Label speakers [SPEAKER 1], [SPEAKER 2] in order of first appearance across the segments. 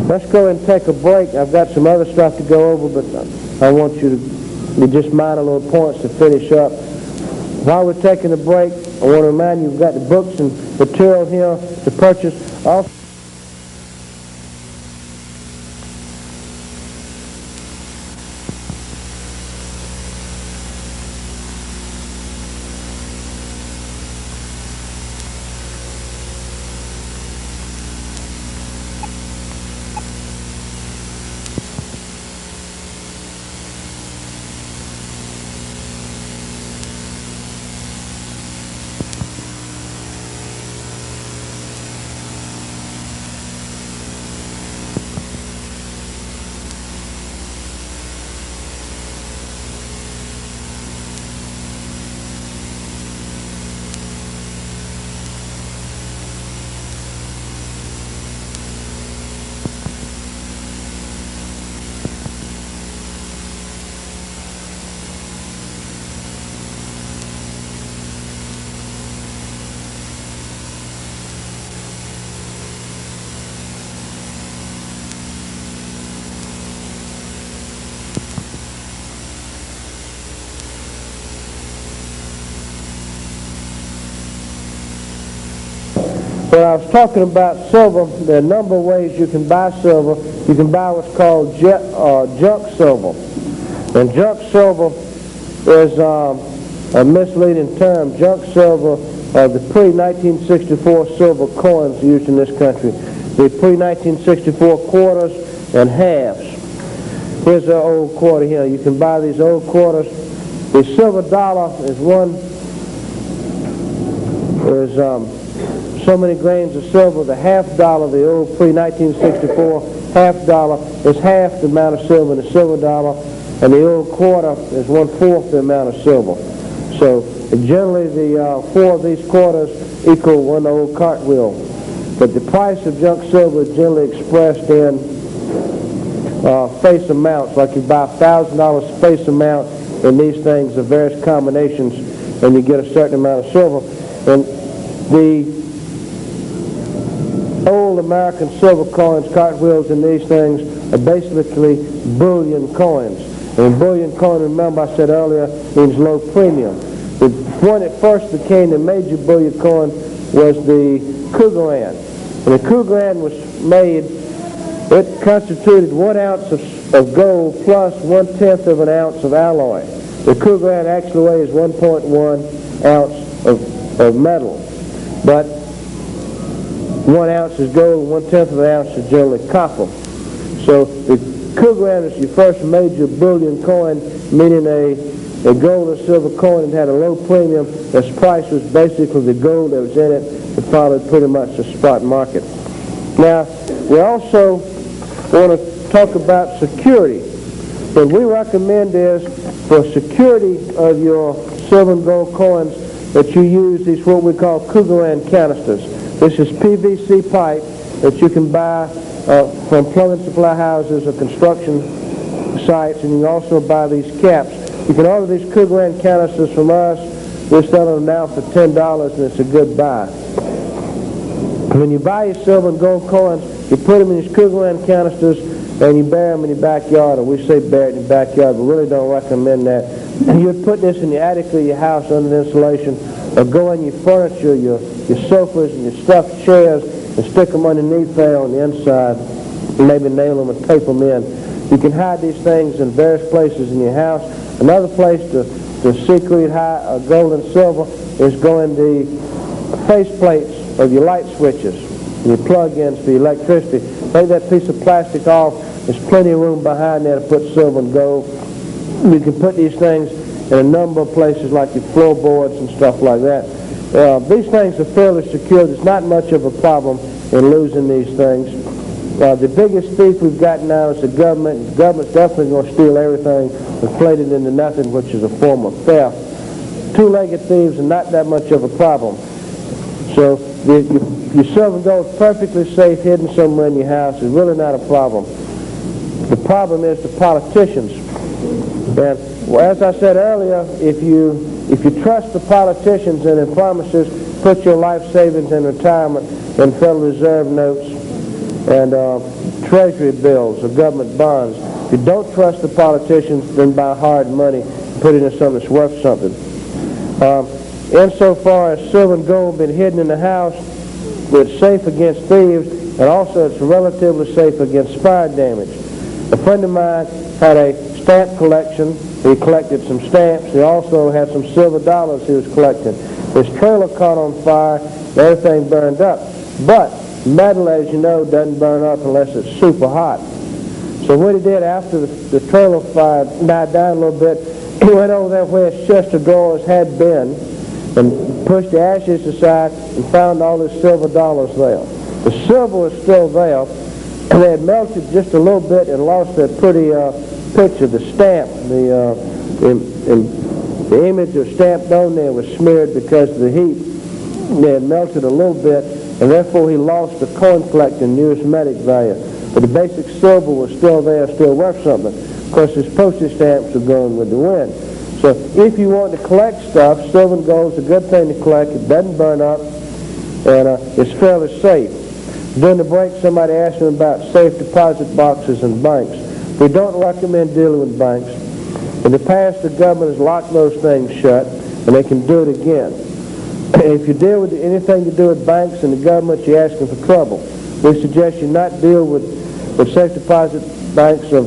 [SPEAKER 1] Let's go and take a break. I've got some other stuff to go over, but I want you to just minor little points to finish up. While we're taking a break, I want to remind you, you've got the books and material here to purchase. Also, when I was talking about silver, there are a number of ways you can buy silver. You can buy what's called junk silver. And junk silver is a misleading term. Junk silver are the pre-1964 silver coins used in this country. The pre-1964 quarters and halves. Here's an old quarter here. You can buy these old quarters. The silver dollar is so many grains of silver. The half dollar, the old pre-1964 half dollar, is half the amount of silver in the silver dollar, and the old quarter is 1/4 the amount of silver. So generally the 4 of these quarters equal one old cartwheel. But the price of junk silver is generally expressed in face amounts, like you buy $1,000 face amount in these things of various combinations, and you get a certain amount of silver. And the old American silver coins, cartwheels, and these things are basically bullion coins. And bullion coin, remember I said earlier, means low premium. The one that first became the major bullion coin was the Krugerrand. When the Krugerrand was made, it constituted 1 ounce of gold plus 1/10 of an ounce of alloy. The Krugerrand actually weighs 1.1 ounce of metal. But 1 ounce is gold, 1/10 of an ounce is generally copper. So the Krugerrand is your first major bullion coin, meaning a gold or silver coin that had a low premium. Its price was basically the gold that was in it. It followed pretty much the spot market. Now, we also want to talk about security. What we recommend is, for security of your silver and gold coins, that you use these what we call Krugerrand canisters. This is PVC pipe that you can buy from plumbing supply houses or construction sites, and you can also buy these caps. You can order these Krugerrand canisters from us. We're selling them now for $10, and it's a good buy. When you buy your silver and gold coins, you put them in these Krugerrand canisters, and you bury them in your backyard, or we say bury it in your backyard, but really don't recommend that. And you'd put this in the attic of your house under the insulation, or go in your furniture, your sofas and your stuffed chairs, and stick them underneath there on the inside, and maybe nail them and tape them in. You can hide these things in various places in your house. Another place to secretly hide gold and silver is go in the face plates of your light switches, your plug-ins for your electricity. Take that piece of plastic off. There's plenty of room behind there to put silver and gold. You can put these things in a number of places, like your floorboards and stuff like that. These things are fairly secure. There's not much of a problem in losing these things. The biggest thief we've got now is the government. The government's definitely going to steal everything and inflate it into nothing, which is a form of theft. Two-legged thieves are not that much of a problem. So your silver and gold is perfectly safe, hidden somewhere in your house. It's really not a problem. The problem is the politicians. And as I said earlier, if you trust the politicians and their promises put your life savings in retirement in Federal Reserve notes and Treasury bills or government bonds. If you don't trust the politicians, then buy hard money, put it in something that's worth something. Insofar as silver and gold have been hidden in the house, it's safe against thieves, and also it's relatively safe against fire damage. A friend of mine had a stamp collection. He collected some stamps. He also had some silver dollars he was collecting. His trailer caught on fire, and everything burned up. But metal, as you know, doesn't burn up unless it's super hot. So what he did after the trailer fire died down a little bit, he went over there where his chest of drawers had been and pushed the ashes aside and found all his silver dollars there. The silver was still there, and they had melted just a little bit and lost that pretty picture, the stamp. The image was stamped on there was smeared because of the heat. They had melted a little bit, and therefore he lost the coin collecting numismatic value. But the basic silver was still there, still worth something. Of course, his postage stamps were going with the wind. So if you want to collect stuff, silver and gold is a good thing to collect. It doesn't burn up, and it's fairly safe. During the break, somebody asked me about safe deposit boxes in banks. We don't recommend dealing with banks. In the past, the government has locked those things shut, and they can do it again. If you deal with anything to do with banks and the government, you're asking for trouble. We suggest you not deal with safe deposit banks or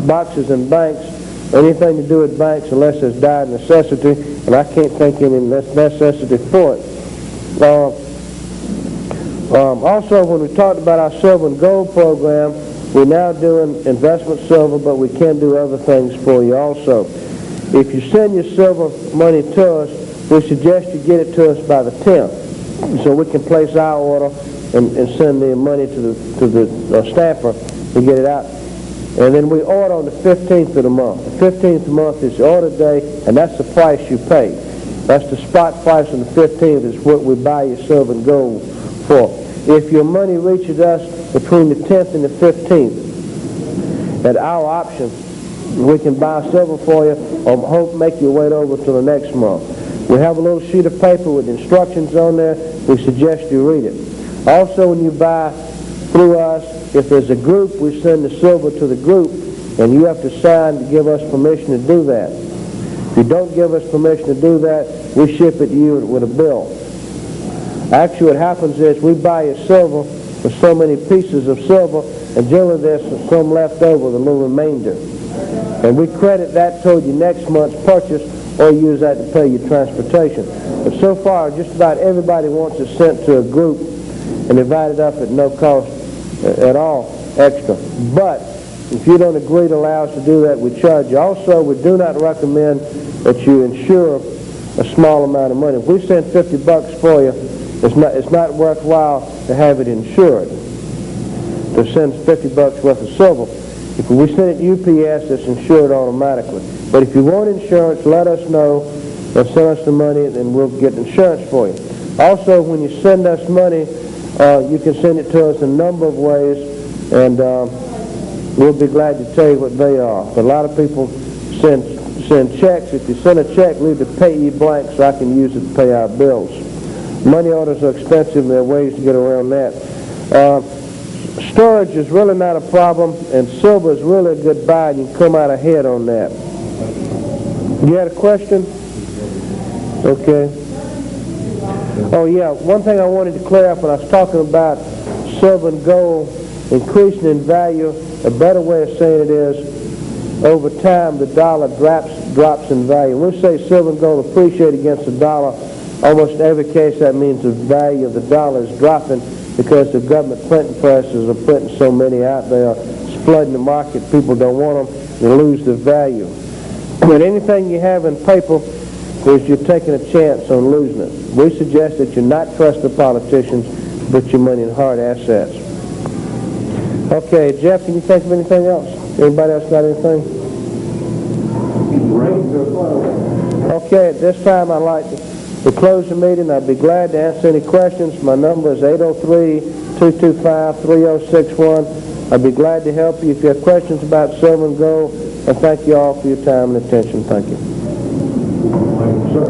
[SPEAKER 1] boxes in banks, anything to do with banks unless there's dire necessity, and I can't think of any necessity for it. Also, when we talked about our silver and gold program, we're now doing investment silver, but we can do other things for you also. If you send your silver money to us, we suggest you get it to us by the 10th, so we can place our order and send the money to the stamper to get it out. And then we order on the 15th of the month. The 15th of the month is the order day, and that's the price you pay. That's the spot price on the 15th is what we buy your silver and gold for. If your money reaches us between the 10th and the 15th, at our option, we can buy silver for you or make you wait over till the next month. We have a little sheet of paper with instructions on there. We suggest you read it. Also, when you buy through us, if there's a group, we send the silver to the group, and you have to sign to give us permission to do that. If you don't give us permission to do that, we ship it to you with a bill. Actually, what happens is we buy your silver for so many pieces of silver, and generally there's some left over, the little remainder. And we credit that toward your next month's purchase, or use that to pay your transportation. But so far, just about everybody wants it sent to a group and divided up at no cost at all extra. But if you don't agree to allow us to do that, we charge you. Also, we do not recommend that you insure a small amount of money. If we send $50 for you, it's not worthwhile to have it insured, to send $50 worth of silver. If we send it UPS, it's insured automatically. But if you want insurance, let us know and send us the money, and we'll get insurance for you. Also, when you send us money, you can send it to us in a number of ways, and we'll be glad to tell you what they are. But a lot of people send checks. If you send a check, leave the payee blank so I can use it to pay our bills. Money orders are expensive, and there are ways to get around that. Storage is really not a problem, and silver is really a good buy, and you can come out ahead on that. You had a question? Okay. Oh, yeah, one thing I wanted to clear up when I was talking about silver and gold increasing in value, a better way of saying it is, over time the dollar drops in value. When we say silver and gold appreciate against the dollar, almost in every case that means the value of the dollar is dropping because the government printing presses are printing so many out there, it's flooding the market, people don't want them, they lose their value. But anything you have in paper is you're taking a chance on losing it. We suggest that you not trust the politicians, put your money in hard assets. Okay, Jeff, can you think of anything else? Anybody else got anything? Okay, at this time I'd like to close the meeting. I'd be glad to answer any questions. My number is 803-225-3061. I'd be glad to help you if you have questions about silver and gold. And thank you all for your time and attention. Thank you.
[SPEAKER 2] Thank you, sir.